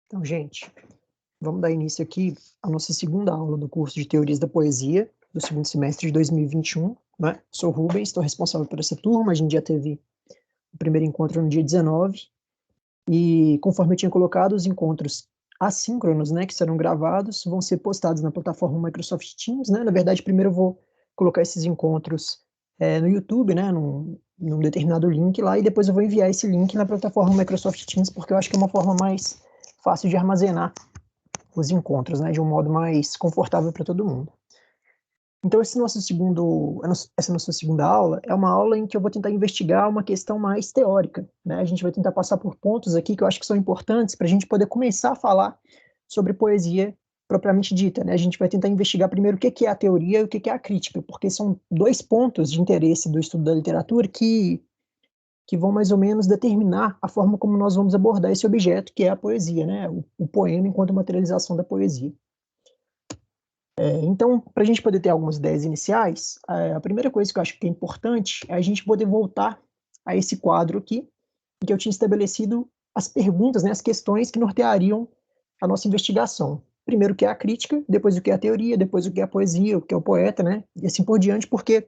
Então, gente, vamos dar início aqui à nossa segunda aula do curso de Teorias da Poesia, do segundo semestre de 2021, né? Sou Rubens, estou responsável por essa turma. A gente já teve o primeiro encontro no dia 19, e conforme eu tinha colocado, os encontros assíncronos, né, que serão gravados, vão ser postados na plataforma Microsoft Teams, né? Na verdade, primeiro eu vou colocar esses encontros no YouTube, né, num determinado link lá, e depois eu vou enviar esse link na plataforma Microsoft Teams, porque eu acho que é uma forma mais fácil de armazenar os encontros, né, de um modo mais confortável para todo mundo. Então, essa nossa segunda aula é uma aula em que eu vou tentar investigar uma questão mais teórica, né? A gente vai tentar passar por pontos aqui que eu acho que são importantes para a gente poder começar a falar sobre poesia propriamente dita, né? A gente vai tentar investigar primeiro o que é a teoria e o que é a crítica, porque são dois pontos de interesse do estudo da literatura que vão mais ou menos determinar a forma como nós vamos abordar esse objeto, que é a poesia, né? O poema enquanto materialização da poesia. Então, para a gente poder ter algumas ideias iniciais, a primeira coisa que eu acho que é importante é a gente poder voltar a esse quadro aqui, em que eu tinha estabelecido as perguntas, né, as questões que norteariam a nossa investigação. Primeiro o que é a crítica, depois o que é a teoria, depois o que é a poesia, o que é o poeta, né, e assim por diante, porque,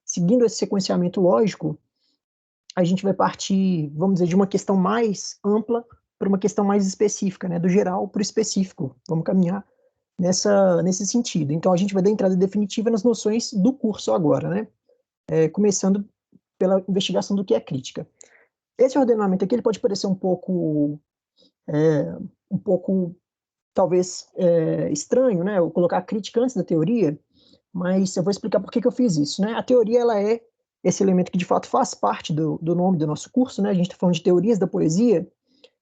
seguindo esse sequenciamento lógico, a gente vai partir, vamos dizer, de uma questão mais ampla para uma questão mais específica, né, do geral para o específico. Vamos caminhar nesse sentido. Então, a gente vai dar entrada definitiva nas noções do curso agora, né? Começando pela investigação do que é crítica. Esse ordenamento aqui ele pode parecer um pouco talvez, estranho, né? Eu colocar a crítica antes da teoria, mas eu vou explicar por que eu fiz isso, né? A teoria, ela é esse elemento que, de fato, faz parte do nome do nosso curso, né? A gente está falando de teorias da poesia,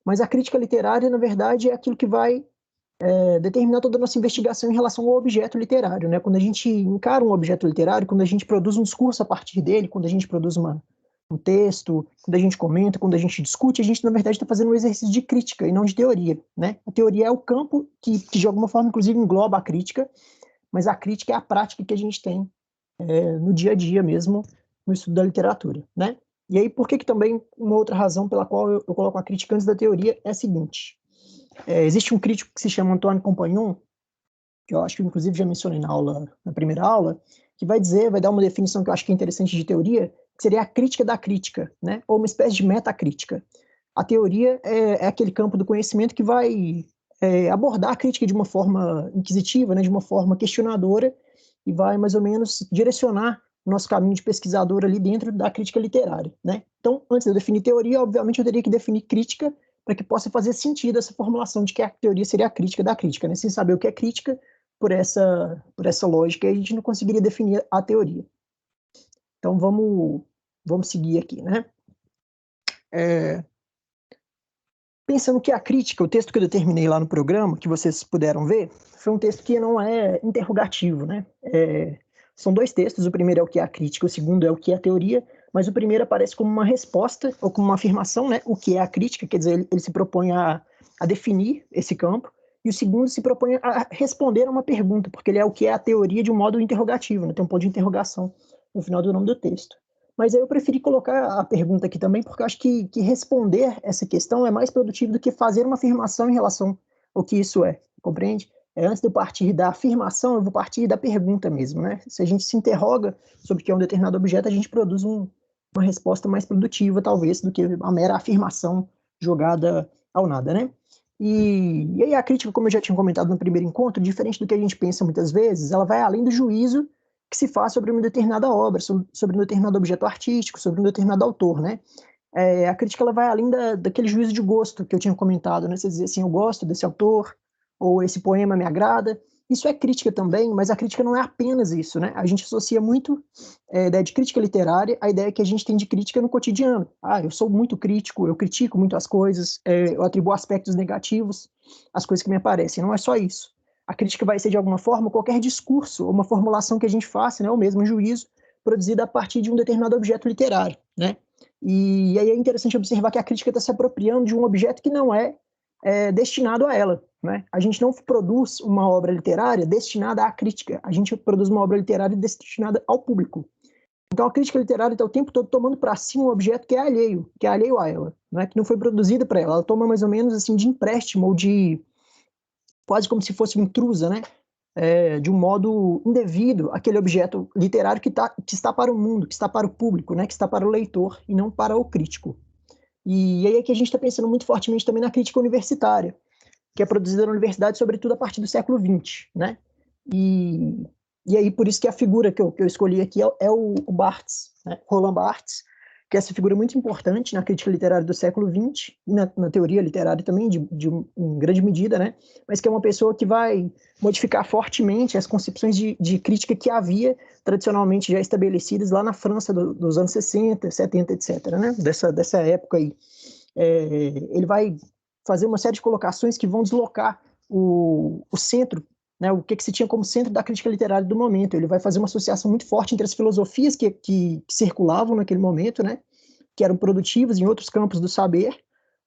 mas a crítica literária, na verdade, é aquilo que vai determinar toda a nossa investigação em relação ao objeto literário, né? Quando a gente encara um objeto literário, quando a gente produz um discurso a partir dele, quando a gente produz um texto, quando a gente comenta, quando a gente discute, a gente, na verdade, está fazendo um exercício de crítica e não de teoria, né? A teoria é o campo que de alguma forma, inclusive, engloba a crítica, mas a crítica é a prática que a gente tem no dia a dia mesmo, no estudo da literatura, né? E aí, por que também uma outra razão pela qual eu coloco a crítica antes da teoria é a seguinte: existe um crítico que se chama Antoine Compagnon, que eu acho que inclusive já mencionei na primeira aula, que vai dar uma definição que eu acho que é interessante de teoria, que seria a crítica da crítica, né? Ou uma espécie de metacrítica. A teoria é aquele campo do conhecimento que vai abordar a crítica de uma forma inquisitiva, né? De uma forma questionadora, e vai mais ou menos direcionar o nosso caminho de pesquisador ali dentro da crítica literária, né? Então, antes de eu definir teoria, obviamente eu teria que definir crítica para que possa fazer sentido essa formulação de que a teoria seria a crítica da crítica, né? Sem saber o que é crítica, por essa lógica, a gente não conseguiria definir a teoria. Então, vamos seguir aqui, né? Pensando que a crítica, o texto que eu determinei lá no programa, que vocês puderam ver, foi um texto que não é interrogativo, né? São dois textos, o primeiro é o que é a crítica, o segundo é o que é a teoria, mas o primeiro aparece como uma resposta, ou como uma afirmação, né? O que é a crítica, quer dizer, ele se propõe a definir esse campo, e o segundo se propõe a responder a uma pergunta, porque ele é o que é a teoria de um modo interrogativo, né? Tem um ponto de interrogação no final do nome do texto. Mas aí eu preferi colocar a pergunta aqui também, porque eu acho que responder essa questão é mais produtivo do que fazer uma afirmação em relação ao que isso é, compreende? Antes de eu partir da afirmação, eu vou partir da pergunta mesmo, né? Se a gente se interroga sobre o que é um determinado objeto, a gente produz uma resposta mais produtiva, talvez, do que a mera afirmação jogada ao nada, né? E aí a crítica, como eu já tinha comentado no primeiro encontro, diferente do que a gente pensa muitas vezes, ela vai além do juízo que se faz sobre uma determinada obra, sobre um determinado objeto artístico, sobre um determinado autor, né? A crítica ela vai além daquele juízo de gosto que eu tinha comentado, né? Você dizer assim, eu gosto desse autor, ou esse poema me agrada. Isso é crítica também, mas a crítica não é apenas isso, né? A gente associa muito a ideia de crítica literária à ideia que a gente tem de crítica no cotidiano. Ah, eu sou muito crítico, eu critico muito as coisas, eu atribuo aspectos negativos às coisas que me aparecem. Não é só isso. A crítica vai ser, de alguma forma, qualquer discurso ou uma formulação que a gente faça, né, ou mesmo um juízo, produzido a partir de um determinado objeto literário, né? E aí é interessante observar que a crítica está se apropriando de um objeto que não é destinado a ela, né? A gente não produz uma obra literária destinada à crítica, a gente produz uma obra literária destinada ao público. Então, a crítica literária está o tempo todo tomando para si um objeto que é alheio a ela, né? Que não foi produzido para ela. Ela toma mais ou menos assim de empréstimo ou de quase como se fosse uma intrusa, né? De um modo indevido, aquele objeto literário que está para o mundo, que está para o público, né? Que está para o leitor e não para o crítico. E aí é que a gente está pensando muito fortemente também na crítica universitária, que é produzida na universidade, sobretudo a partir do século XX, né? E, e aí por isso que a figura que eu escolhi aqui é o Barthes, né? Roland Barthes, que é essa figura muito importante na crítica literária do século XX, e na teoria literária também, em grande medida, né? Mas que é uma pessoa que vai modificar fortemente as concepções de crítica que havia tradicionalmente já estabelecidas lá na França dos anos 60, 70, etc., né? Dessa época aí. Ele vai fazer uma série de colocações que vão deslocar o centro, né, o que se tinha como centro da crítica literária do momento. Ele vai fazer uma associação muito forte entre as filosofias que circulavam naquele momento, né, que eram produtivas em outros campos do saber,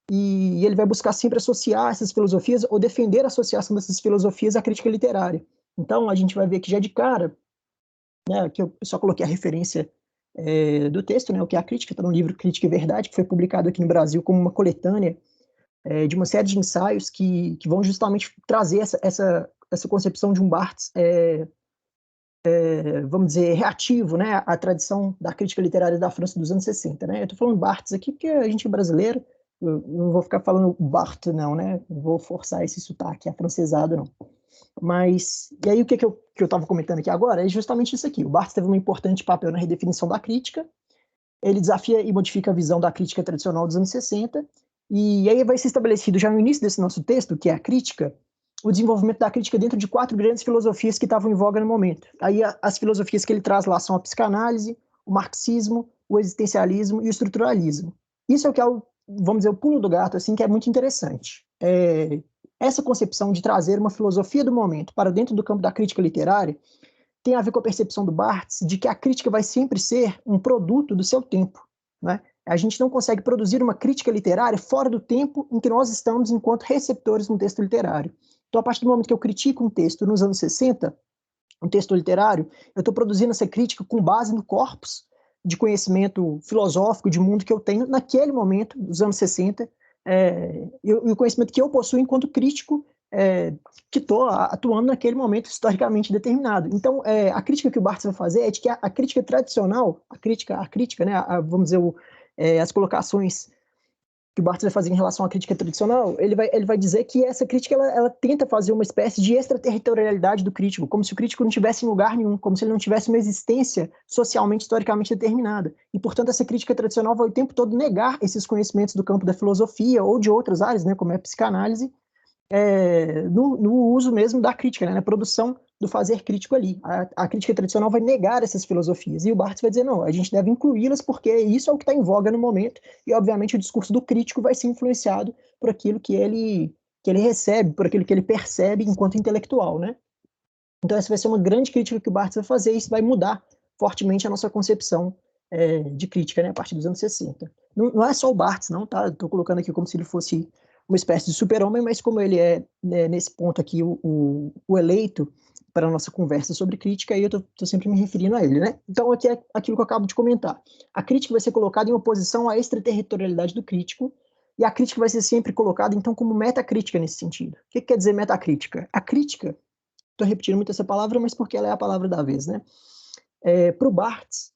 e ele vai buscar sempre associar essas filosofias ou defender a associação dessas filosofias à crítica literária. Então, a gente vai ver que já de cara, né, que eu só coloquei a referência do texto, né, o que é a crítica, está no livro Crítica e Verdade, que foi publicado aqui no Brasil como uma coletânea de uma série de ensaios que vão justamente trazer essa concepção de um Barthes, vamos dizer, reativo, né, à tradição da crítica literária da França dos anos 60. Né? Eu estou falando Barthes aqui porque a gente é brasileiro, eu não vou ficar falando Barthes, não, né? Não vou forçar esse sotaque afrancesado, não. Mas, e aí o que eu estava comentando aqui agora é justamente isso aqui. O Barthes teve um importante papel na redefinição da crítica, ele desafia e modifica a visão da crítica tradicional dos anos 60, e aí vai ser estabelecido já no início desse nosso texto, que é a crítica, o desenvolvimento da crítica dentro de 4 grandes filosofias que estavam em voga no momento. Aí as filosofias que ele traz lá são a psicanálise, o marxismo, o existencialismo e o estruturalismo. Isso é o que é o, vamos dizer, o pulo do gato, assim, que é muito interessante. Essa concepção de trazer uma filosofia do momento para dentro do campo da crítica literária tem a ver com a percepção do Barthes de que a crítica vai sempre ser um produto do seu tempo, né? A gente não consegue produzir uma crítica literária fora do tempo em que nós estamos enquanto receptores no texto literário. Então, a partir do momento que eu critico um texto nos anos 60, um texto literário, eu estou produzindo essa crítica com base no corpus de conhecimento filosófico de mundo que eu tenho naquele momento, dos anos 60, e o conhecimento que eu possuo enquanto crítico que estou atuando naquele momento historicamente determinado. Então, a crítica que o Barthes vai fazer é de que a crítica tradicional, a crítica, né, vamos dizer, as colocações que o Barthes vai fazer em relação à crítica tradicional, ele vai dizer que essa crítica ela tenta fazer uma espécie de extraterritorialidade do crítico, como se o crítico não tivesse em lugar nenhum, como se ele não tivesse uma existência socialmente, historicamente determinada. E, portanto, essa crítica tradicional vai o tempo todo negar esses conhecimentos do campo da filosofia ou de outras áreas, né, como é a psicanálise, no uso mesmo da crítica, né, na produção do fazer crítico ali. A crítica tradicional vai negar essas filosofias, e o Barthes vai dizer, não, a gente deve incluí-las porque isso é o que está em voga no momento, e obviamente o discurso do crítico vai ser influenciado por aquilo que ele recebe, por aquilo que ele percebe enquanto intelectual, né? Então essa vai ser uma grande crítica que o Barthes vai fazer, e isso vai mudar fortemente a nossa concepção de crítica, né, a partir dos anos 60. Não é só o Barthes, não, tá? Estou colocando aqui como se ele fosse uma espécie de super-homem, mas como ele é, né, nesse ponto aqui, o eleito para a nossa conversa sobre crítica, aí eu estou sempre me referindo a ele, né? Então, aqui é aquilo que eu acabo de comentar. A crítica vai ser colocada em oposição à extraterritorialidade do crítico, e a crítica vai ser sempre colocada, então, como metacrítica nesse sentido. O que quer dizer metacrítica? A crítica, estou repetindo muito essa palavra, mas porque ela é a palavra da vez, né? Para o Barthes,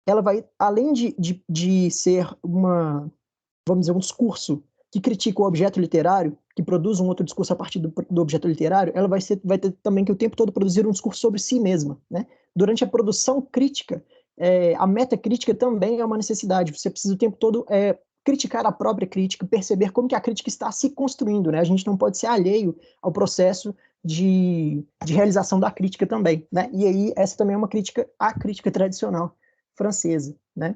ela vai, além de ser vamos dizer, um discurso que critica o objeto literário, que produz um outro discurso a partir do objeto literário, ela vai ter também que o tempo todo produzir um discurso sobre si mesma, né? Durante a produção crítica, a metacrítica também é uma necessidade. Você precisa o tempo todo criticar a própria crítica, perceber como que a crítica está se construindo, né? A gente não pode ser alheio ao processo de realização da crítica também, né? E aí essa também é uma crítica à crítica tradicional francesa, né?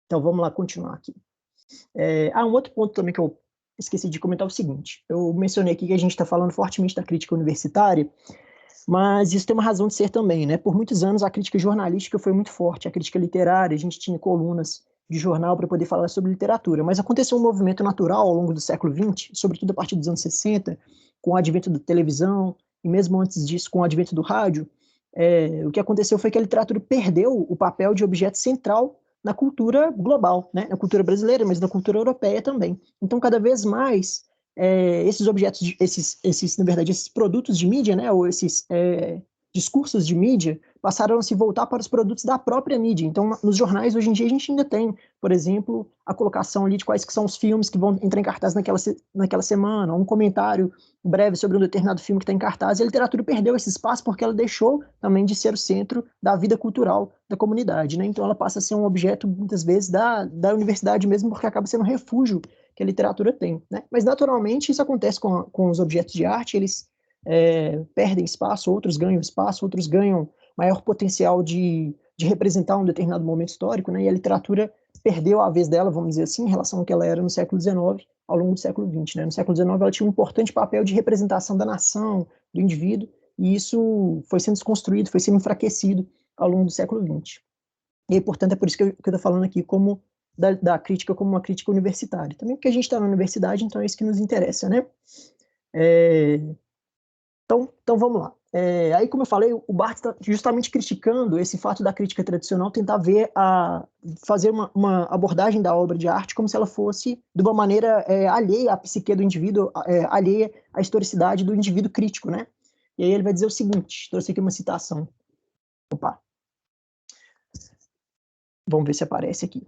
Então vamos lá continuar aqui. Um outro ponto também que eu esqueci de comentar é o seguinte: eu mencionei aqui que a gente está falando fortemente da crítica universitária, mas isso tem uma razão de ser também, né? Por muitos anos a crítica jornalística foi muito forte, a crítica literária, a gente tinha colunas de jornal para poder falar sobre literatura, mas aconteceu um movimento natural ao longo do século XX, sobretudo a partir dos anos 60, com o advento da televisão, e mesmo antes disso, com o advento do rádio, o que aconteceu foi que a literatura perdeu o papel de objeto central na cultura global, né? Na cultura brasileira, mas na cultura europeia também. Então, cada vez mais, esses objetos, na verdade, esses produtos de mídia, né? Ou esses discursos de mídia passaram a se voltar para os produtos da própria mídia. Então, nos jornais, hoje em dia, a gente ainda tem, por exemplo, a colocação ali de quais que são os filmes que vão entrar em cartaz naquela semana, um comentário breve sobre um determinado filme que está em cartaz, e a literatura perdeu esse espaço porque ela deixou também de ser o centro da vida cultural da comunidade, né? Então ela passa a ser um objeto, muitas vezes, da universidade mesmo, porque acaba sendo um refúgio que a literatura tem, né? Mas, naturalmente, isso acontece com os objetos de arte, eles perdem espaço, outros ganham maior potencial de representar um determinado momento histórico, né? E a literatura perdeu a vez dela, vamos dizer assim, em relação ao que ela era no século XIX, ao longo do século XX, né? No século XIX ela tinha um importante papel de representação da nação, do indivíduo, e isso foi sendo desconstruído, foi sendo enfraquecido ao longo do século XX. E, portanto, é por isso que eu estou falando aqui como da crítica como uma crítica universitária. Também porque a gente está na universidade, então é isso que nos interessa, né? Então vamos lá. Aí, como eu falei, o Barthes está justamente criticando esse fato da crítica tradicional, tentar fazer uma abordagem da obra de arte como se ela fosse de uma maneira alheia à psique do indivíduo, alheia à historicidade do indivíduo crítico, né? E aí ele vai dizer o seguinte, trouxe aqui uma citação. Opa, vamos ver se aparece aqui.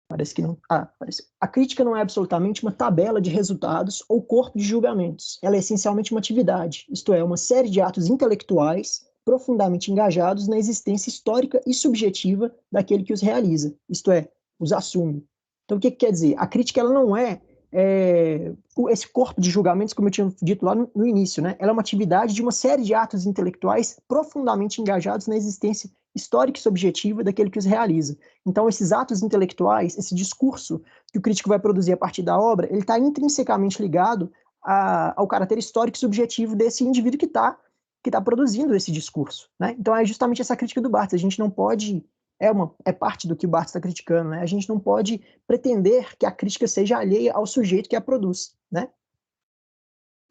Parece que não. Apareceu. A crítica não é absolutamente uma tabela de resultados ou corpo de julgamentos. Ela é essencialmente uma atividade, isto é, uma série de atos intelectuais profundamente engajados na existência histórica e subjetiva daquele que os realiza, isto é, os assume. Então, o que quer dizer? A crítica ela não esse corpo de julgamentos, como eu tinha dito lá no início, né? Ela é uma atividade de uma série de atos intelectuais profundamente engajados na existência histórica e subjetiva daquele que os realiza. Então, esses atos intelectuais, esse discurso que o crítico vai produzir a partir da obra, ele está intrinsecamente ligado ao caráter histórico e subjetivo desse indivíduo que está produzindo esse discurso, né? Então, é justamente essa crítica do Barthes. A gente não pode é parte do que o Barthes está criticando, né? A gente não pode pretender que a crítica seja alheia ao sujeito que a produz, né?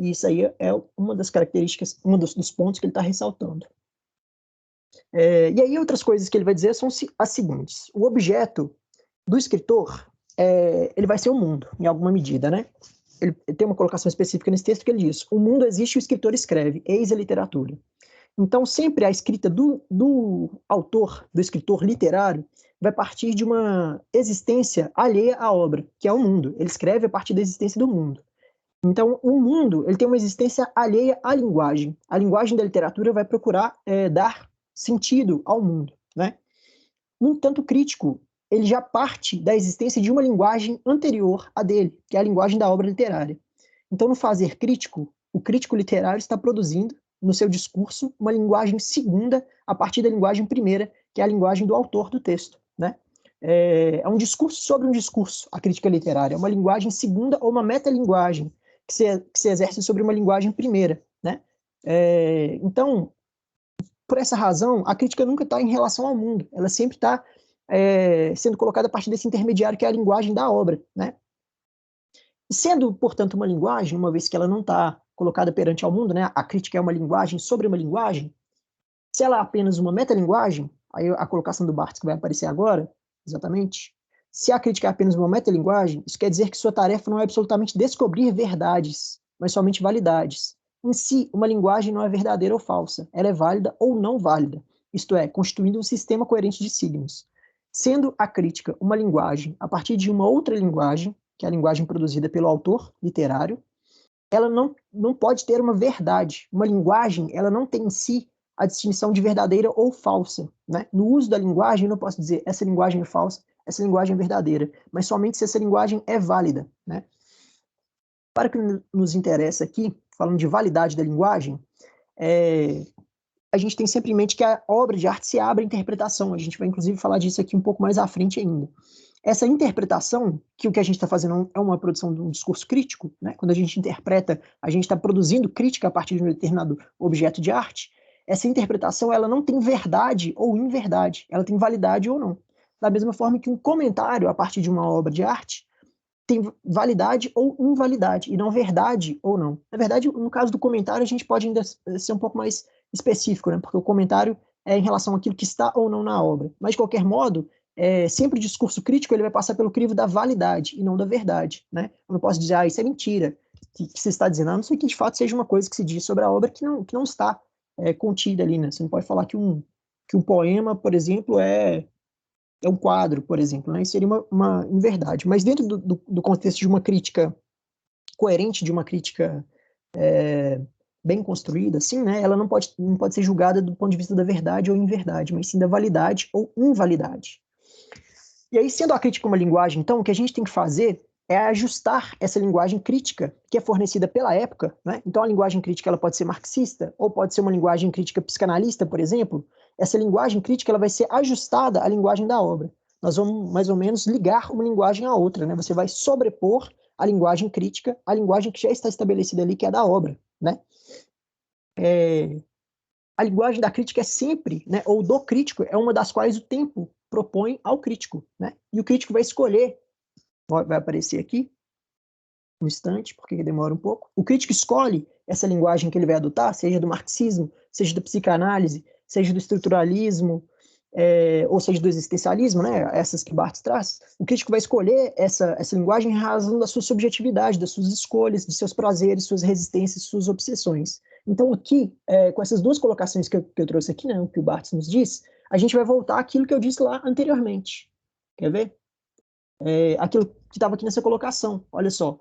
E isso aí é uma das características, dos pontos que ele está ressaltando. E aí outras coisas que ele vai dizer são as seguintes. O objeto do escritor, ele vai ser o mundo, em alguma medida, né? Ele tem uma colocação específica nesse texto que ele diz: o mundo existe, o escritor escreve, eis a literatura. Então, sempre a escrita do autor, do escritor literário, vai partir de uma existência alheia à obra, que é o mundo. Ele escreve a partir da existência do mundo. Então, o mundo ele tem uma existência alheia à linguagem. A linguagem da literatura vai procurar dar sentido ao mundo, né? No entanto, o crítico ele já parte da existência de uma linguagem anterior à dele, que é a linguagem da obra literária. Então, no fazer crítico, o crítico literário está produzindo, no seu discurso, uma linguagem segunda a partir da linguagem primeira, que é a linguagem do autor do texto, né? É um discurso sobre um discurso, a crítica literária. É uma linguagem segunda ou uma metalinguagem que se exerce sobre uma linguagem primeira, né? Então, por essa razão, a crítica nunca está em relação ao mundo. Ela sempre está sendo colocada a partir desse intermediário que é a linguagem da obra, né? Sendo, portanto, uma linguagem, uma vez que ela não está colocada perante ao mundo, né? A crítica é uma linguagem sobre uma linguagem. Se ela é apenas uma metalinguagem, aí a colocação do Barthes que vai aparecer agora, exatamente. Se a crítica é apenas uma metalinguagem, isso quer dizer que sua tarefa não é absolutamente descobrir verdades, mas somente validades. Em si, uma linguagem não é verdadeira ou falsa, ela é válida ou não válida, isto é, constituindo um sistema coerente de signos. Sendo a crítica uma linguagem a partir de uma outra linguagem, que é a linguagem produzida pelo autor literário, ela não pode ter uma verdade. Uma linguagem, ela não tem em si a distinção de verdadeira ou falsa, né? No uso da linguagem, eu não posso dizer essa linguagem é falsa, essa linguagem é verdadeira, mas somente se essa linguagem é válida, né? Para o que nos interessa aqui, falando de validade da linguagem, a gente tem sempre em mente que a obra de arte se abre à interpretação. A gente vai, inclusive, falar disso aqui um pouco mais à frente ainda. Essa interpretação, que o que a gente está fazendo é uma produção de um discurso crítico, né? Quando a gente interpreta, a gente está produzindo crítica a partir de um determinado objeto de arte. Essa interpretação, ela não tem verdade ou inverdade, ela tem validade ou não. Da mesma forma que um comentário a partir de uma obra de arte tem validade ou invalidade, e não verdade ou não. Na verdade, no caso do comentário, a gente pode ainda ser um pouco mais específico, né? Porque o comentário em relação àquilo que está ou não na obra. Mas, de qualquer modo, sempre o discurso crítico ele vai passar pelo crivo da validade e não da verdade, né? Eu não posso dizer, isso é mentira, que você está dizendo, a não ser que de fato seja uma coisa que se diz sobre a obra que não está contida ali, né? Você não pode falar que um poema, por exemplo, é um quadro, por exemplo, né? Isso seria uma inverdade. Mas dentro do contexto de uma crítica coerente, de uma crítica bem construída, assim, né? Ela não pode ser julgada do ponto de vista da verdade ou inverdade, mas sim da validade ou invalidade. E aí, sendo a crítica uma linguagem, então, o que a gente tem que fazer é ajustar essa linguagem crítica que é fornecida pela época, né? Então, a linguagem crítica ela pode ser marxista ou pode ser uma linguagem crítica psicanalista, por exemplo. Essa linguagem crítica ela vai ser ajustada à linguagem da obra. Nós vamos, mais ou menos, ligar uma linguagem à outra, né? Você vai sobrepor a linguagem crítica à linguagem que já está estabelecida ali, que é a da obra, né? A linguagem da crítica é sempre, né, ou do crítico, é uma das quais o tempo propõe ao crítico, né? E o crítico vai escolher, vai aparecer aqui, um instante, porque demora um pouco. O crítico escolhe essa linguagem que ele vai adotar, seja do marxismo, seja da psicanálise, seja do estruturalismo, ou seja do existencialismo, né? Essas que Barthes traz. O crítico vai escolher essa linguagem em razão da sua subjetividade, das suas escolhas, de seus prazeres, suas resistências, suas obsessões. Então, aqui, com essas duas colocações que eu trouxe aqui, né, o que o Barthes nos diz, a gente vai voltar àquilo que eu disse lá anteriormente. Quer ver? Aquilo que estava aqui nessa colocação. Olha só.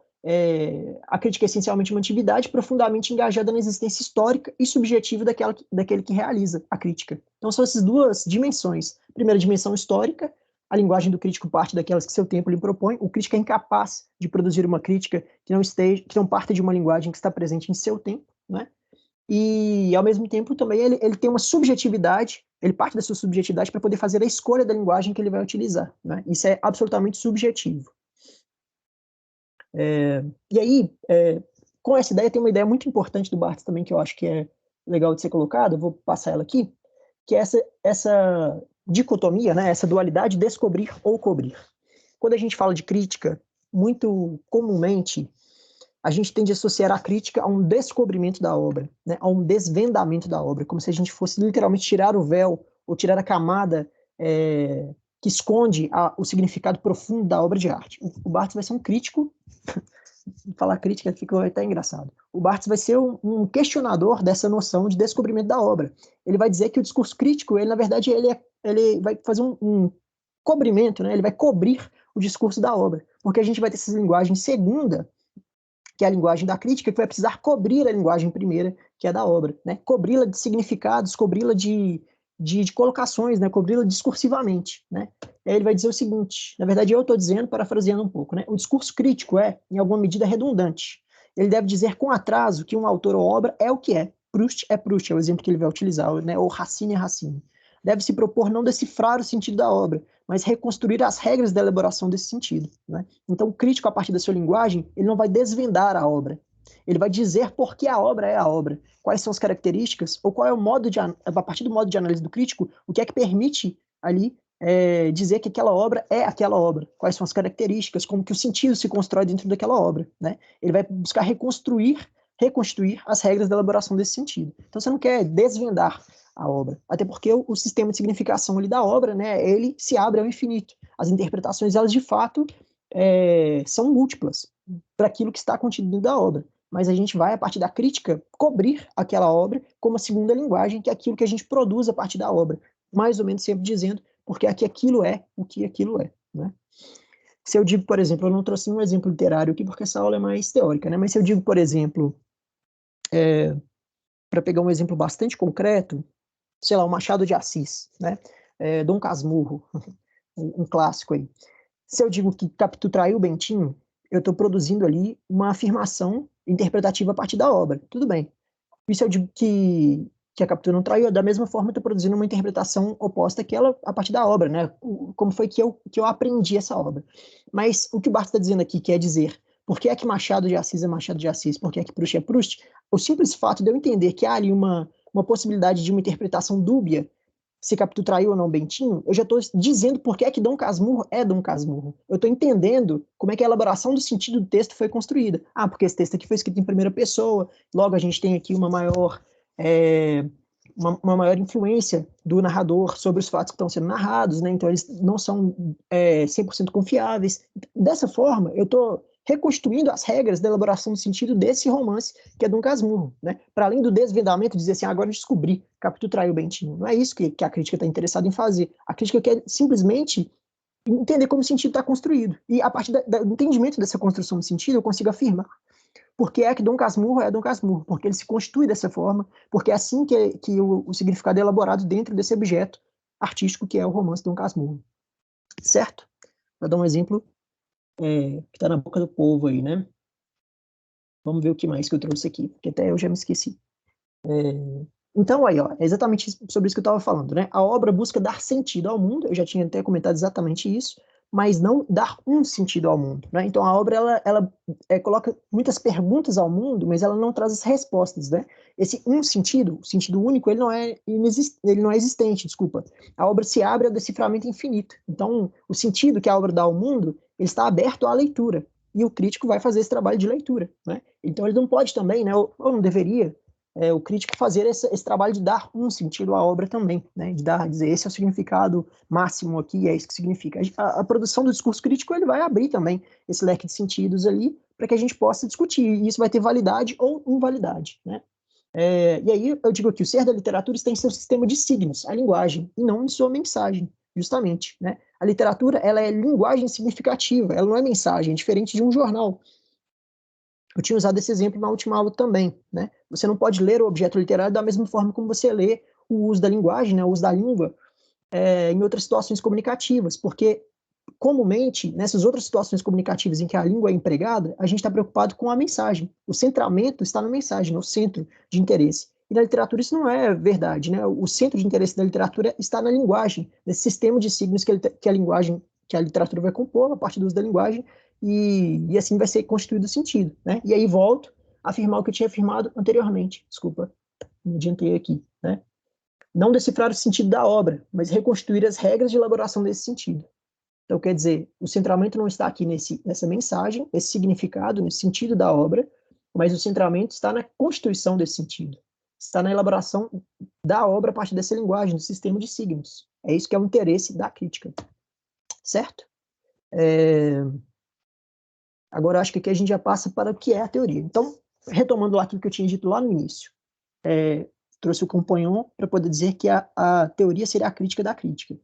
A crítica é essencialmente uma atividade profundamente engajada na existência histórica e subjetiva daquele que realiza a crítica. Então, são essas duas dimensões. Primeira dimensão histórica, a linguagem do crítico parte daquelas que seu tempo lhe propõe. O crítico é incapaz de produzir uma crítica que não parta de uma linguagem que está presente em seu tempo, né? E, ao mesmo tempo, também ele tem uma subjetividade, ele parte da sua subjetividade para poder fazer a escolha da linguagem que ele vai utilizar, né? Isso é absolutamente subjetivo. E aí, com essa ideia, tem uma ideia muito importante do Barthes também, que eu acho que é legal de ser colocado, eu vou passar ela aqui, que é essa dicotomia, né, essa dualidade descobrir ou cobrir. Quando a gente fala de crítica, muito comumente, a gente tende a associar a crítica a um descobrimento da obra, né, a um desvendamento da obra, como se a gente fosse literalmente tirar o véu ou tirar a camada que esconde o significado profundo da obra de arte. O Barthes vai ser um crítico, falar crítica fica até engraçado. O Barthes vai ser um questionador dessa noção de descobrimento da obra. Ele vai dizer que o discurso crítico, ele na verdade, ele vai fazer um cobrimento, né? Ele vai cobrir o discurso da obra, porque a gente vai ter essa linguagem segunda, que é a linguagem da crítica, que vai precisar cobrir a linguagem primeira, que é da obra, né? Cobri-la de significados, cobri-la de colocações, né? Cobri-la discursivamente, né? E aí ele vai dizer o seguinte, na verdade eu estou dizendo, parafraseando um pouco, né? O discurso crítico é, em alguma medida, redundante. Ele deve dizer com atraso que um autor ou obra é o que é. Proust, é o exemplo que ele vai utilizar, né? Ou Racine é Racine. Deve se propor não decifrar o sentido da obra, mas reconstruir as regras da elaboração desse sentido, né? Então, o crítico, a partir da sua linguagem, ele não vai desvendar a obra. Ele vai dizer por que a obra é a obra, quais são as características, ou qual é o modo a partir do modo de análise do crítico, o que é que permite ali dizer que aquela obra é aquela obra, quais são as características, como que o sentido se constrói dentro daquela obra, né? Ele vai buscar reconstruir as regras da elaboração desse sentido. Então, você não quer desvendar a obra, até porque o sistema de significação ali da obra, né, ele se abre ao infinito. As interpretações, elas de fato são múltiplas para aquilo que está contido dentro da obra, mas a gente vai, a partir da crítica, cobrir aquela obra como a segunda linguagem, que é aquilo que a gente produz a partir da obra, mais ou menos sempre dizendo porque aqui aquilo é o que aquilo é, né? Se eu digo, por exemplo, eu não trouxe um exemplo literário aqui porque essa aula é mais teórica, né? Mas se eu digo, por exemplo, para pegar um exemplo bastante concreto, sei lá, o Machado de Assis, né? Dom Casmurro, um clássico aí. Se eu digo que Capitu traiu o Bentinho, eu estou produzindo ali uma afirmação interpretativa a partir da obra. Tudo bem. E se eu digo que a Capitu não traiu, da mesma forma eu estou produzindo uma interpretação oposta que ela a partir da obra, né? Como foi que eu aprendi essa obra. Mas o que o Barthes está dizendo aqui quer dizer por que é que Machado de Assis é Machado de Assis, por que é que Proust é Proust, o simples fato de eu entender que há ali uma possibilidade de uma interpretação dúbia, se Capitu traiu ou não Bentinho, eu já estou dizendo por que é que Dom Casmurro é Dom Casmurro. Eu estou entendendo como é que a elaboração do sentido do texto foi construída. Ah, porque esse texto aqui foi escrito em primeira pessoa, logo a gente tem aqui uma maior uma maior influência do narrador sobre os fatos que estão sendo narrados, né? Então eles não são 100% confiáveis. Dessa forma, eu estou reconstituindo as regras da elaboração do sentido desse romance, que é Dom Casmurro, né? Para além do desvendamento, dizer assim, agora eu descobri, Capitu traiu o Bentinho. Não é isso que a crítica está interessada em fazer. A crítica quer simplesmente entender como o sentido está construído. E a partir do entendimento dessa construção de sentido, eu consigo afirmar porque é que Dom Casmurro é Dom Casmurro, porque ele se constitui dessa forma, porque é assim que o significado é elaborado dentro desse objeto artístico que é o romance Dom Casmurro. Certo? Para dar um exemplo que está na boca do povo aí, né? Vamos ver o que mais que eu trouxe aqui, porque até eu já me esqueci. Então, aí, ó, é exatamente sobre isso que eu estava falando, né? A obra busca dar sentido ao mundo, eu já tinha até comentado exatamente isso, mas não dar um sentido ao mundo, né? Então, a obra, ela coloca muitas perguntas ao mundo, mas ela não traz as respostas, né? Esse um sentido, o sentido único, ele não é existente, desculpa. A obra se abre ao deciframento infinito. Então, o sentido que a obra dá ao mundo, ele está aberto à leitura, e o crítico vai fazer esse trabalho de leitura, né? Então, ele não pode também, né, ou não deveria, o crítico fazer esse trabalho de dar um sentido à obra também, né? De dizer esse é o significado máximo aqui, é isso que significa. A produção do discurso crítico ele vai abrir também esse leque de sentidos ali para que a gente possa discutir, e isso vai ter validade ou invalidade, né? E aí eu digo que o ser da literatura está em seu sistema de signos, a linguagem, e não em sua mensagem, justamente, né? A literatura, ela é linguagem significativa, ela não é mensagem, é diferente de um jornal. Eu tinha usado esse exemplo na última aula também, né? Você não pode ler o objeto literário da mesma forma como você lê o uso da linguagem, né, o uso da língua, em outras situações comunicativas, porque comumente, nessas outras situações comunicativas em que a língua é empregada, a gente está preocupado com a mensagem. O centramento está na mensagem, no centro de interesse. E na literatura isso não é verdade, né? O centro de interesse da literatura está na linguagem, nesse sistema de signos que a linguagem, que a literatura vai compor a partir do uso da linguagem, e assim vai ser constituído o sentido, né? E aí volto a afirmar o que eu tinha afirmado anteriormente. Desculpa, me adiantei aqui, né? Não decifrar o sentido da obra, mas reconstruir as regras de elaboração desse sentido. Então, quer dizer, o centramento não está aqui nessa mensagem, nesse significado, nesse sentido da obra, mas o centramento está na constituição desse sentido. Está na elaboração da obra a partir dessa linguagem, do sistema de signos. É isso que é o interesse da crítica. Certo? Agora, acho que aqui a gente já passa para o que é a teoria. Então, retomando lá aquilo que eu tinha dito lá no início, trouxe o Compagnon para poder dizer que a teoria seria a crítica da crítica.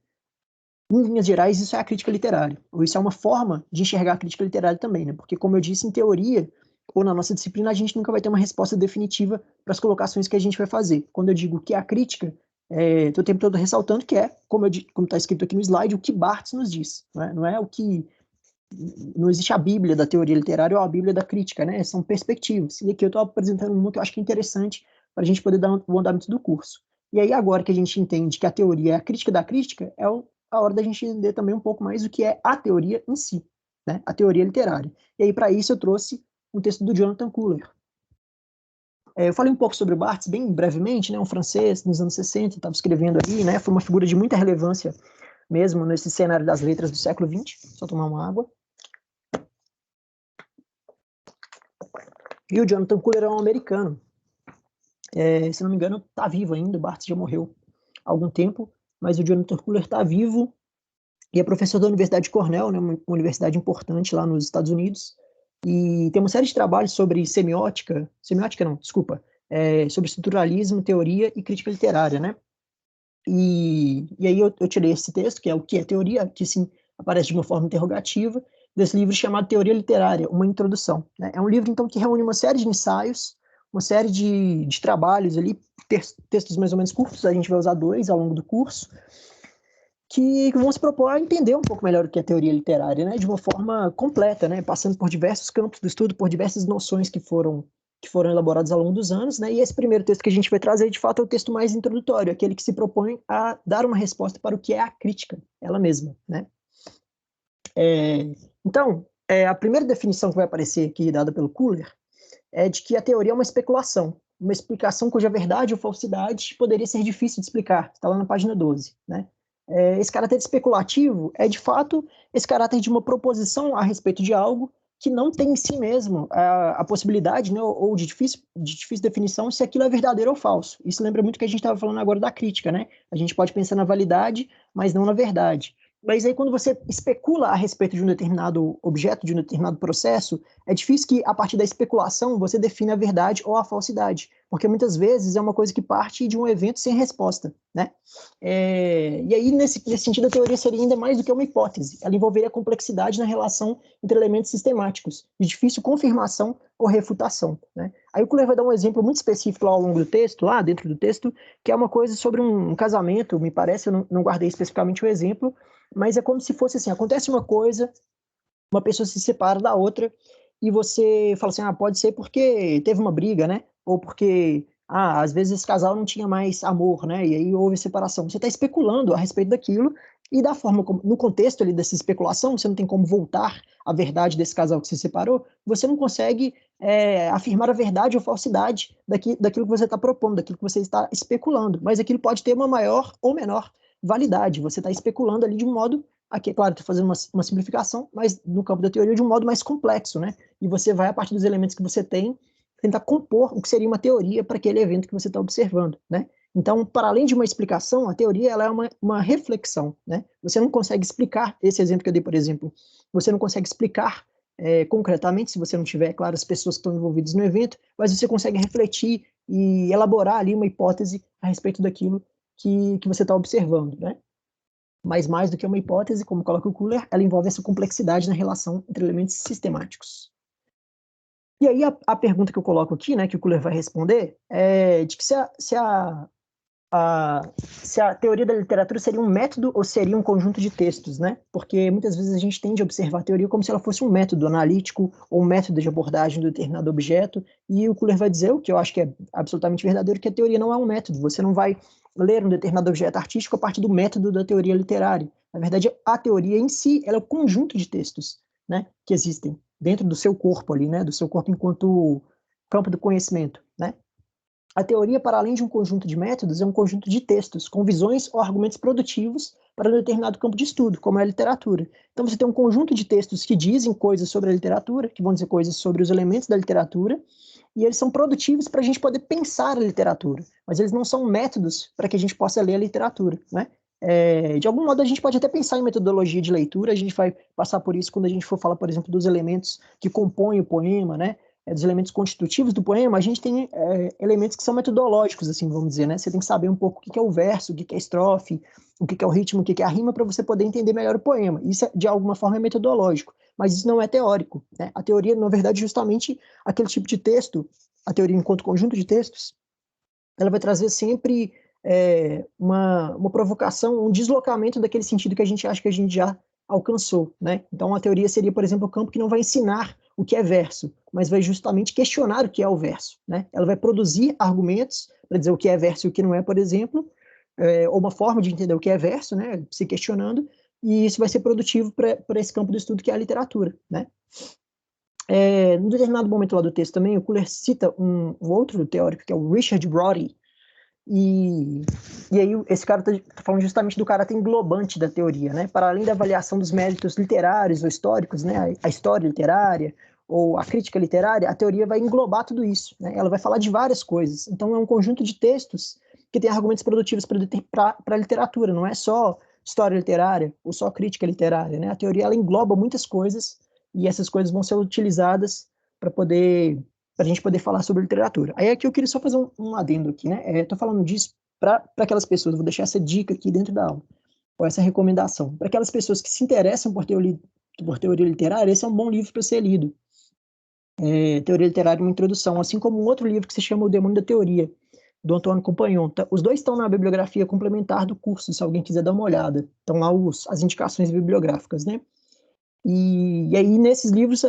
Em linhas gerais, isso é a crítica literária, ou isso é uma forma de enxergar a crítica literária também, né? Porque, como eu disse, em teoria, ou na nossa disciplina, a gente nunca vai ter uma resposta definitiva para as colocações que a gente vai fazer. Quando eu digo que é a crítica, estou o tempo todo ressaltando que é, como está escrito aqui no slide, o que Barthes nos diz, né? Não é o que... Não existe a Bíblia da teoria literária ou a Bíblia da crítica, né? São perspectivas. E aqui eu estou apresentando uma que eu acho que é interessante para a gente poder dar o andamento do curso. E aí, agora que a gente entende que a teoria é a crítica da crítica, a hora da gente entender também um pouco mais o que é a teoria em si, né? A teoria literária. E aí, para isso, eu trouxe um texto do Jonathan Kuller. Eu falei um pouco sobre o Barthes, bem brevemente, né? Um francês nos anos 60, estava escrevendo aí, né? Foi uma figura de muita relevância mesmo nesse cenário das letras do século XX. Só tomar uma água. E o Jonathan Kuller é um americano. Se não me engano, está vivo ainda. O Barthes já morreu há algum tempo, mas o Jonathan Kuller está vivo e é professor da Universidade de Cornell, né, uma universidade importante lá nos Estados Unidos. E tem uma série de trabalhos sobre semiótica não, desculpa, sobre estruturalismo, teoria e crítica literária, né? E aí eu tirei esse texto, que é o que é teoria, que sim aparece de uma forma interrogativa, desse livro chamado Teoria Literária, uma introdução, né? É um livro, então, que reúne uma série de ensaios, uma série de trabalhos ali, textos mais ou menos curtos, a gente vai usar 2 ao longo do curso, que vão se propor a entender um pouco melhor o que é teoria literária, né? De uma forma completa, né? Passando por diversos campos do estudo, por diversas noções que foram elaborados ao longo dos anos, né? E esse primeiro texto que a gente vai trazer, de fato, é o texto mais introdutório, aquele que se propõe a dar uma resposta para o que é a crítica, ela mesma, né? Então, a primeira definição que vai aparecer aqui, dada pelo Kuller, é de que a teoria é uma especulação, uma explicação cuja verdade ou falsidade poderia ser difícil de explicar. Está lá na página 12, né? Esse caráter especulativo é, de fato, esse caráter de uma proposição a respeito de algo que não tem em si mesmo a possibilidade, né, ou de difícil definição se aquilo é verdadeiro ou falso. Isso lembra muito o que a gente estava falando agora da crítica, né? A gente pode pensar na validade, mas não na verdade. Mas aí, quando você especula a respeito de um determinado objeto, de um determinado processo, é difícil que, a partir da especulação, você defina a verdade ou a falsidade, porque muitas vezes é uma coisa que parte de um evento sem resposta, né? E aí, nesse sentido, a teoria seria ainda mais do que uma hipótese. Ela envolveria complexidade na relação entre elementos sistemáticos, de difícil confirmação ou refutação, né? Aí o Kuller vai dar um exemplo muito específico lá ao longo do texto, lá dentro do texto, que é uma coisa sobre um casamento, me parece, eu não guardei especificamente o exemplo, mas é como se fosse assim, acontece uma coisa, uma pessoa se separa da outra, e você fala assim, pode ser porque teve uma briga, né? Ou porque, às vezes esse casal não tinha mais amor, né? E aí houve separação. Você está especulando a respeito daquilo, e da forma como, no contexto ali dessa especulação, você não tem como voltar à verdade desse casal que se separou, você não consegue afirmar a verdade ou falsidade daquilo que você está propondo, daquilo que você está especulando. Mas aquilo pode ter uma maior ou menor validade. Você está especulando ali de um modo, aqui, claro, estou fazendo uma simplificação, mas no campo da teoria de um modo mais complexo, né? E você vai, a partir dos elementos que você tem, tentar compor o que seria uma teoria para aquele evento que você está observando, né? Então, para além de uma explicação, a teoria ela é uma reflexão, né? Você não consegue explicar, esse exemplo que eu dei, por exemplo, você não consegue explicar concretamente, se você não tiver, claro, as pessoas que estão envolvidas no evento, mas você consegue refletir e elaborar ali uma hipótese a respeito daquilo que você está observando, né? Mas mais do que uma hipótese, como coloca o Kuller, ela envolve essa complexidade na relação entre elementos sistemáticos. E aí a pergunta que eu coloco aqui, né, que o Kuller vai responder, é de que se a teoria da literatura seria um método ou seria um conjunto de textos, né? Porque muitas vezes a gente tende a observar a teoria como se ela fosse um método analítico ou um método de abordagem de determinado objeto, e o Kuller vai dizer, o que eu acho que é absolutamente verdadeiro, que a teoria não é um método. Você não vai ler um determinado objeto artístico a partir do método da teoria literária. Na verdade, a teoria em si, ela é um conjunto de textos, né, que existem dentro do seu corpo ali, né, do seu corpo enquanto campo do conhecimento, né? A teoria, para além de um conjunto de métodos, é um conjunto de textos, com visões ou argumentos produtivos para um determinado campo de estudo, como é a literatura. Então, você tem um conjunto de textos que dizem coisas sobre a literatura, que vão dizer coisas sobre os elementos da literatura, e eles são produtivos para a gente poder pensar a literatura, mas eles não são métodos para que a gente possa ler a literatura, né? De algum modo, a gente pode até pensar em metodologia de leitura, a gente vai passar por isso quando a gente for falar, por exemplo, dos elementos que compõem o poema, né? Dos elementos constitutivos do poema, a gente tem elementos que são metodológicos, assim, vamos dizer, né? Você tem que saber um pouco o que é o verso, o que é a estrofe, o que é o ritmo, o que é a rima, para você poder entender melhor o poema. Isso, de alguma forma, é metodológico, mas isso não é teórico, né? A teoria, na verdade, é justamente aquele tipo de texto, a teoria enquanto conjunto de textos, ela vai trazer sempre uma provocação, um deslocamento daquele sentido que a gente acha que a gente já alcançou, né? Então, a teoria seria, por exemplo, o campo que não vai ensinar o que é verso, mas vai justamente questionar o que é o verso, né? Ela vai produzir argumentos para dizer o que é verso e o que não é, por exemplo, ou uma forma de entender o que é verso, né? Se questionando, e isso vai ser produtivo para esse campo do estudo que é a literatura, né? Num determinado momento lá do texto também, o Kuller cita um outro teórico, que é o Richard Rorty, e aí esse cara tá falando justamente do caráter englobante da teoria, né? Para além da avaliação dos méritos literários ou históricos, né? A história literária ou a crítica literária, a teoria vai englobar tudo isso, né? Ela vai falar de várias coisas. Então é um conjunto de textos que tem argumentos produtivos para a literatura, não é só história literária ou só crítica literária, né? A teoria ela engloba muitas coisas e essas coisas vão ser utilizadas para a gente poder falar sobre literatura. Aí aqui eu queria só fazer um adendo aqui, né? Estou falando disso para aquelas pessoas, vou deixar essa dica aqui dentro da aula, ou essa recomendação. Para aquelas pessoas que se interessam por teoria literária, esse é um bom livro para ser lido. Teoria Literária, uma introdução, assim como um outro livro que se chama O Demônio da Teoria, do Antônio Compagnon. Os dois estão na bibliografia complementar do curso, se alguém quiser dar uma olhada. Estão lá as indicações bibliográficas, né? E aí, nesses livros,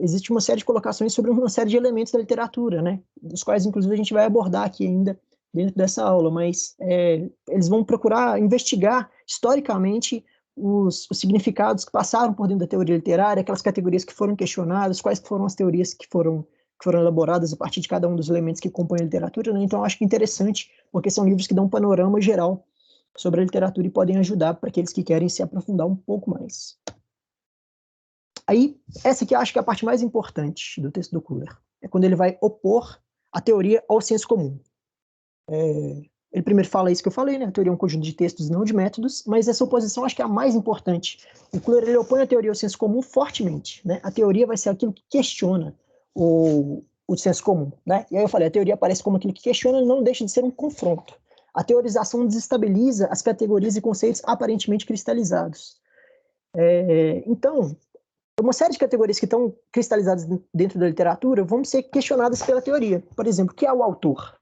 existe uma série de colocações sobre uma série de elementos da literatura, né? Dos quais, inclusive, a gente vai abordar aqui ainda dentro dessa aula, mas eles vão procurar investigar historicamente os significados que passaram por dentro da teoria literária, aquelas categorias que foram questionadas, quais foram as teorias que foram elaboradas a partir de cada um dos elementos que compõem a literatura, né? Então, eu acho que é interessante, porque são livros que dão um panorama geral sobre a literatura e podem ajudar para aqueles que querem se aprofundar um pouco mais. Aí, essa aqui eu acho que é a parte mais importante do texto do Kuhler. É quando ele vai opor a teoria ao senso comum. Ele primeiro fala isso que eu falei, né? A teoria é um conjunto de textos, não de métodos, mas essa oposição acho que é a mais importante. O Kuhler, ele opõe a teoria ao senso comum fortemente, né? A teoria vai ser aquilo que questiona o senso comum, né? E aí eu falei, a teoria aparece como aquilo que questiona, não deixa de ser um confronto. A teorização desestabiliza as categorias e conceitos aparentemente cristalizados. Então, uma série de categorias que estão cristalizadas dentro da literatura vão ser questionadas pela teoria. Por exemplo, o que é o autor?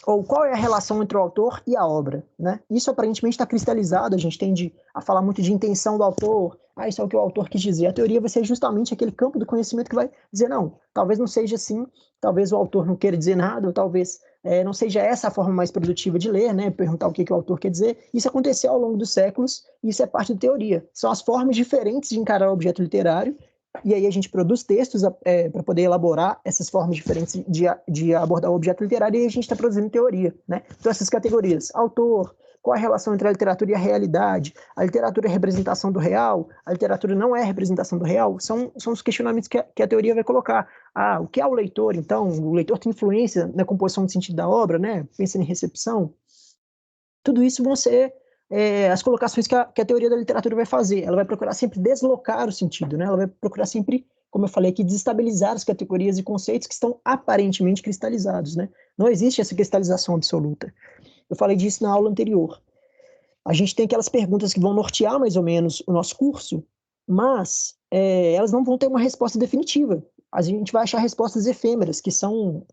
Ou qual é a relação entre o autor e a obra, né? Isso aparentemente está cristalizado, a gente tende a falar muito de intenção do autor, isso é o que o autor quis dizer. A teoria vai ser justamente aquele campo do conhecimento que vai dizer, não, talvez não seja assim, talvez o autor não queira dizer nada, ou talvez não seja essa a forma mais produtiva de ler, né? Perguntar o que o autor quer dizer. Isso aconteceu ao longo dos séculos, e isso é parte da teoria. São as formas diferentes de encarar o objeto literário, e aí a gente produz textos para poder elaborar essas formas diferentes de abordar o objeto literário, e a gente está produzindo teoria, né? Então essas categorias, autor, qual a relação entre a literatura e a realidade, a literatura é representação do real, a literatura não é representação do real, são os questionamentos que a teoria vai colocar. O que é o leitor, então? O leitor tem influência na composição do sentido da obra, né? Pensando em recepção. Tudo isso vão ser as colocações que a teoria da literatura vai fazer. Ela vai procurar sempre deslocar o sentido, né? Ela vai procurar sempre, como eu falei aqui, desestabilizar as categorias e conceitos que estão aparentemente cristalizados, né? Não existe essa cristalização absoluta. Eu falei disso na aula anterior. A gente tem aquelas perguntas que vão nortear mais ou menos o nosso curso, mas elas não vão ter uma resposta definitiva. A gente vai achar respostas efêmeras, que são,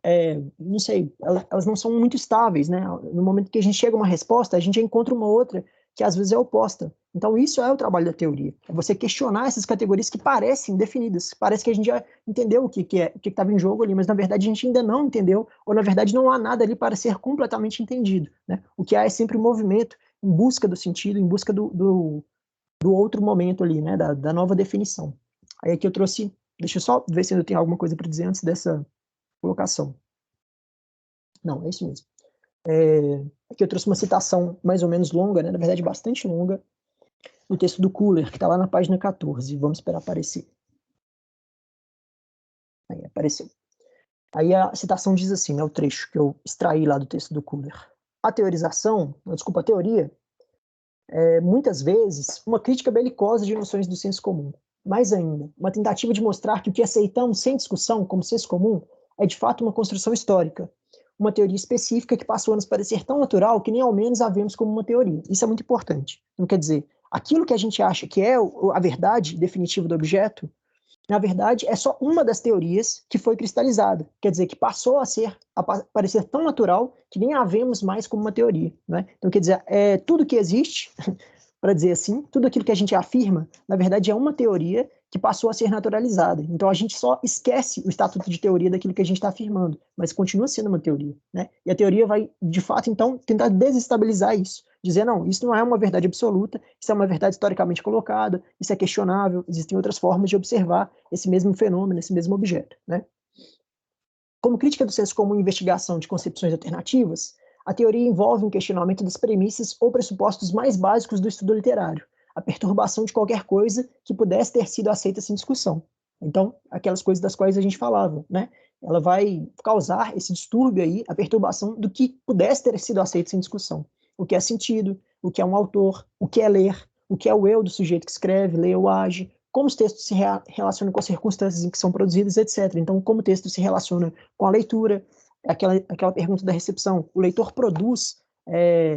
não sei, elas não são muito estáveis, né? No momento que a gente chega a uma resposta, a gente já encontra uma outra que às vezes é oposta. Então isso é o trabalho da teoria, é você questionar essas categorias que parecem definidas, parece que a gente já entendeu o que estava em jogo ali, mas na verdade a gente ainda não entendeu, ou na verdade não há nada ali para ser completamente entendido, né? O que há é sempre um movimento em busca do sentido, em busca do outro momento ali, né? Da nova definição. Aí aqui eu trouxe, deixa eu só ver se eu tenho alguma coisa para dizer antes dessa colocação. Não, é isso mesmo. Aqui eu trouxe uma citação mais ou menos longa, né? Na verdade bastante longa, do texto do Kuhler, que está lá na página 14. Vamos esperar aparecer. Aí apareceu. Aí a citação diz assim, né? O trecho que eu extraí lá do texto do Kuhler. A teoria, muitas vezes, uma crítica belicosa de noções do senso comum. Mais ainda, uma tentativa de mostrar que o que aceitamos sem discussão como senso comum é de fato uma construção histórica, uma teoria específica que passou a nos parecer tão natural que nem ao menos a vemos como uma teoria. Isso é muito importante. Não quer dizer, aquilo que a gente acha que é a verdade definitiva do objeto, na verdade, é só uma das teorias que foi cristalizada. Quer dizer, que passou a parecer tão natural que nem a vemos mais como uma teoria. Né? Então, quer dizer, tudo que existe, para dizer assim, tudo aquilo que a gente afirma, na verdade, é uma teoria que passou a ser naturalizada. Então, a gente só esquece o estatuto de teoria daquilo que a gente está afirmando, mas continua sendo uma teoria. Né? E a teoria vai, de fato, então, tentar desestabilizar isso. Dizer, não, isso não é uma verdade absoluta, isso é uma verdade historicamente colocada, isso é questionável, existem outras formas de observar esse mesmo fenômeno, esse mesmo objeto. Né? Como crítica do senso comum e investigação de concepções alternativas, a teoria envolve um questionamento das premissas ou pressupostos mais básicos do estudo literário, a perturbação de qualquer coisa que pudesse ter sido aceita sem discussão. Então, aquelas coisas das quais a gente falava, né? Ela vai causar esse distúrbio aí, a perturbação do que pudesse ter sido aceito sem discussão. O que é sentido, o que é um autor, o que é ler, o que é o eu do sujeito que escreve, lê ou age, como os textos se relacionam com as circunstâncias em que são produzidos, etc. Então, como o texto se relaciona com a leitura, aquela pergunta da recepção, o leitor produz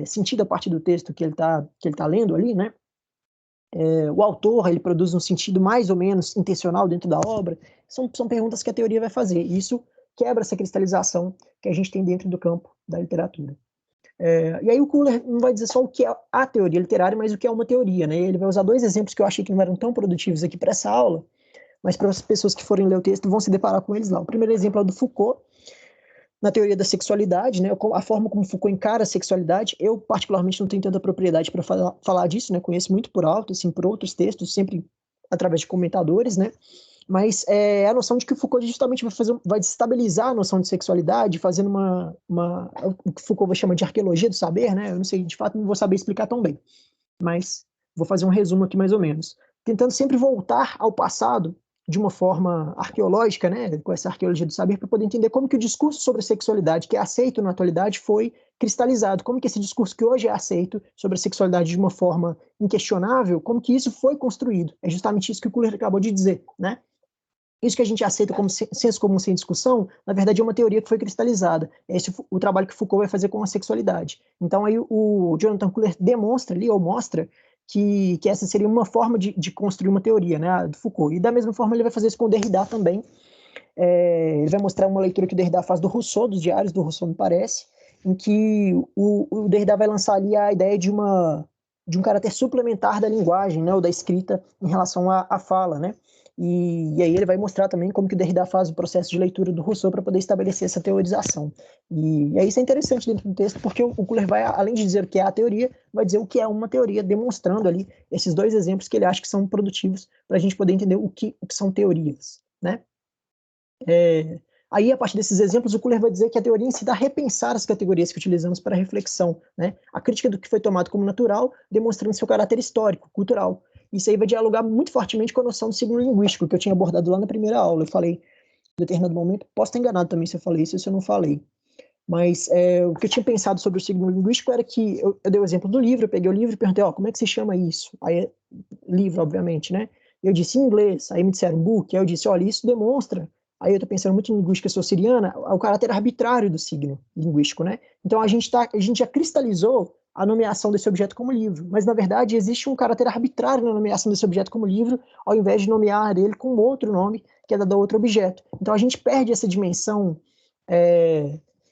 sentido a partir do texto que ele tá lendo ali, né? O autor, ele produz um sentido mais ou menos intencional dentro da obra, são perguntas que a teoria vai fazer, e isso quebra essa cristalização que a gente tem dentro do campo da literatura. E aí o Kuhler não vai dizer só o que é a teoria literária, mas o que é uma teoria, né? Ele vai usar dois exemplos que eu achei que não eram tão produtivos aqui para essa aula, mas para as pessoas que forem ler o texto vão se deparar com eles lá. O primeiro exemplo é o do Foucault, na teoria da sexualidade, né? A forma como Foucault encara a sexualidade. Eu, particularmente, não tenho tanta propriedade para falar disso, né? Conheço muito por alto, assim, por outros textos, sempre através de comentadores, né? Mas a noção de que o Foucault justamente vai desestabilizar a noção de sexualidade, fazendo o que Foucault vai chamar de arqueologia do saber, né? Eu não sei, de fato, não vou saber explicar tão bem, mas vou fazer um resumo aqui mais ou menos. Tentando sempre voltar ao passado de uma forma arqueológica, né, com essa arqueologia do saber, para poder entender como que o discurso sobre sexualidade, que é aceito na atualidade, foi cristalizado, como que esse discurso que hoje é aceito sobre a sexualidade de uma forma inquestionável, como que isso foi construído. É justamente isso que o Kuhler acabou de dizer, né? Isso que a gente aceita como senso comum sem discussão, na verdade é uma teoria que foi cristalizada. Esse é o trabalho que Foucault vai fazer com a sexualidade. Então aí o Jonathan Kuhler demonstra ali, ou mostra, que essa seria uma forma de construir uma teoria, né, do Foucault. E da mesma forma ele vai fazer isso com o Derrida também. Ele vai mostrar uma leitura que o Derrida faz do Rousseau, dos diários do Rousseau, me parece, em que o Derrida vai lançar ali a ideia de um caráter suplementar da linguagem, né, ou da escrita em relação à fala, né? E aí ele vai mostrar também como que o Derrida faz o processo de leitura do Rousseau para poder estabelecer essa teorização. E aí isso é interessante dentro do texto, porque o Kuhler vai, além de dizer o que é a teoria, vai dizer o que é uma teoria, demonstrando ali esses dois exemplos que ele acha que são produtivos para a gente poder entender o que são teorias, né? Aí, a partir desses exemplos, o Kuhler vai dizer que a teoria em si dá a repensar as categorias que utilizamos para reflexão, né? A crítica do que foi tomado como natural, demonstrando seu caráter histórico, cultural. Isso aí vai dialogar muito fortemente com a noção do signo linguístico, que eu tinha abordado lá na primeira aula. Eu falei, em determinado momento, posso estar enganado também se eu falei isso ou se eu não falei. Mas o que eu tinha pensado sobre o signo linguístico era que, eu dei o exemplo do livro, eu peguei o livro e perguntei, como é que se chama isso? Aí, livro, obviamente, né? Eu disse em inglês, aí me disseram book, aí eu disse, olha, isso demonstra, aí eu tô pensando muito em linguística saussuriana, o caráter arbitrário do signo linguístico, né? Então a gente já cristalizou a nomeação desse objeto como livro, mas na verdade existe um caráter arbitrário na nomeação desse objeto como livro, ao invés de nomear ele com outro nome, que é dado a outro objeto. Então a gente perde essa dimensão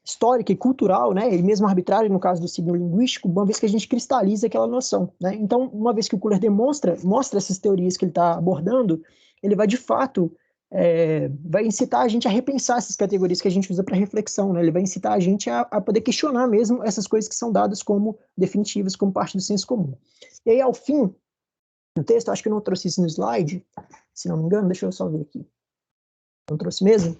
histórica e cultural, né, e mesmo arbitrária no caso do signo linguístico, uma vez que a gente cristaliza aquela noção, né? Então, uma vez que o Kuhler mostra essas teorias que ele está abordando, ele vai de fato vai incitar a gente a repensar essas categorias que a gente usa para reflexão, né? Ele vai incitar a gente a poder questionar mesmo essas coisas que são dadas como definitivas, como parte do senso comum. E aí, ao fim do texto, acho que eu não trouxe isso no slide, se não me engano, deixa eu só ver aqui. Não trouxe mesmo?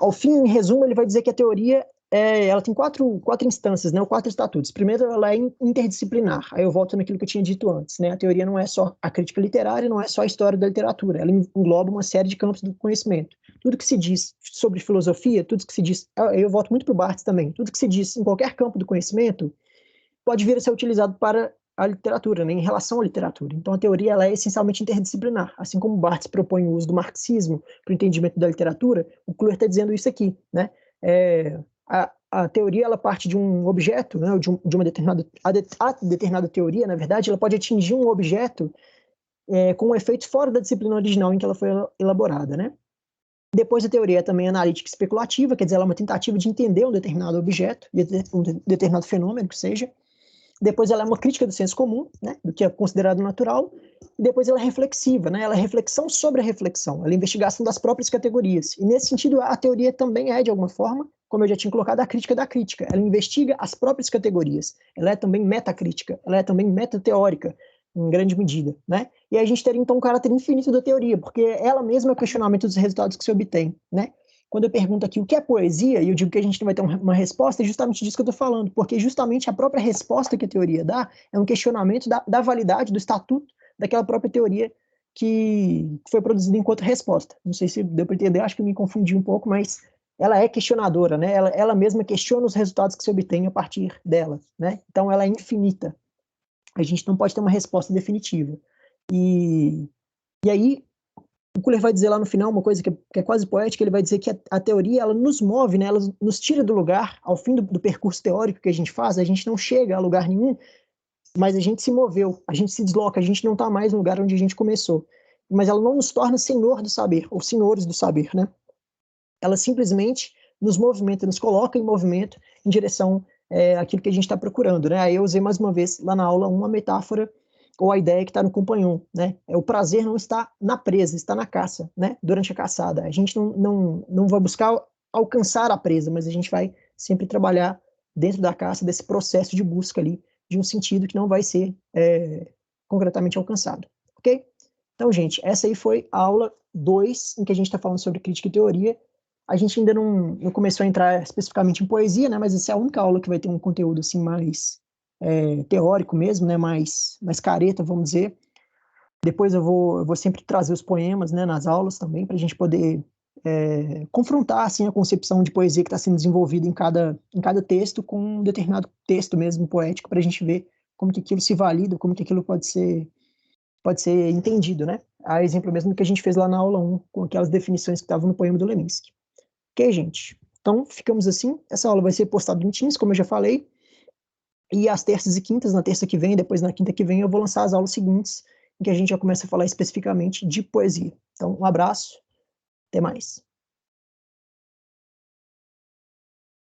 Ao fim, em resumo, ele vai dizer que a teoria ela tem quatro instâncias, né, ou quatro estatutos. Primeiro, ela é interdisciplinar. Aí eu volto naquilo que eu tinha dito antes, né? A teoria não é só a crítica literária, não é só a história da literatura. Ela engloba uma série de campos do conhecimento. Tudo que se diz sobre filosofia, tudo que se diz, eu volto muito para o Barthes também. Tudo que se diz em qualquer campo do conhecimento pode vir a ser utilizado para a literatura, né, em relação à literatura. Então, a teoria ela é essencialmente interdisciplinar. Assim como Barthes propõe o uso do marxismo para o entendimento da literatura, o Kuhler está dizendo isso aqui, né? A teoria ela parte de um objeto, né, de uma determinada teoria, na verdade, ela pode atingir um objeto com um efeito fora da disciplina original em que ela foi elaborada, né? Depois a teoria é também analítica especulativa, quer dizer, ela é uma tentativa de entender um determinado objeto, um determinado fenômeno que seja. Depois ela é uma crítica do senso comum, né, do que é considerado natural, e depois ela é reflexiva, né, ela é reflexão sobre a reflexão, ela é investigação das próprias categorias. E nesse sentido, a teoria também é, de alguma forma, como eu já tinha colocado, a crítica da crítica. Ela investiga as próprias categorias. Ela é também metacrítica, ela é também metateórica, em grande medida, né? E aí a gente teria, então, um caráter infinito da teoria, porque ela mesma é o questionamento dos resultados que se obtém, né? Quando eu pergunto aqui o que é poesia, e eu digo que a gente não vai ter uma resposta, é justamente disso que eu estou falando, porque justamente a própria resposta que a teoria dá é um questionamento da validade, do estatuto daquela própria teoria que foi produzida enquanto resposta. Não sei se deu para entender, acho que eu me confundi um pouco, mas ela é questionadora, né? Ela mesma questiona os resultados que se obtém a partir dela, né? Então ela é infinita. A gente não pode ter uma resposta definitiva. E aí, o Kuhler vai dizer lá no final uma coisa que é quase poética, ele vai dizer que a teoria ela nos move, né? Ela nos tira do lugar, ao fim do percurso teórico que a gente faz, a gente não chega a lugar nenhum, mas a gente se moveu, a gente se desloca, a gente não está mais no lugar onde a gente começou. Mas ela não nos torna senhor do saber, ou senhores do saber, né? Ela simplesmente nos movimenta, nos coloca em movimento em direção àquilo que a gente está procurando, né? Aí eu usei mais uma vez lá na aula uma metáfora ou a ideia que está no companhão, né? O prazer não está na presa, está na caça, né? Durante a caçada. A gente não vai buscar alcançar a presa, mas a gente vai sempre trabalhar dentro da caça, desse processo de busca ali, de um sentido que não vai ser concretamente alcançado, ok? Então, gente, essa aí foi a aula 2, em que a gente está falando sobre crítica e teoria. A gente ainda não começou a entrar especificamente em poesia, né? Mas essa é a única aula que vai ter um conteúdo assim mais teórico mesmo, né? Mais careta, vamos dizer. Depois eu vou sempre trazer os poemas, né, nas aulas também, para a gente poder confrontar assim, a concepção de poesia que está sendo desenvolvida em cada texto com um determinado texto mesmo poético, para a gente ver como que aquilo se valida, como que aquilo pode ser entendido, né? A exemplo mesmo do que a gente fez lá na aula 1, com aquelas definições que estavam no poema do Leminski. Ok, gente? Então, ficamos assim. Essa aula vai ser postada no Teams, como eu já falei. E às terças e quintas, na terça que vem, depois na quinta que vem, eu vou lançar as aulas seguintes, em que a gente já começa a falar especificamente de poesia. Então, um abraço, até mais.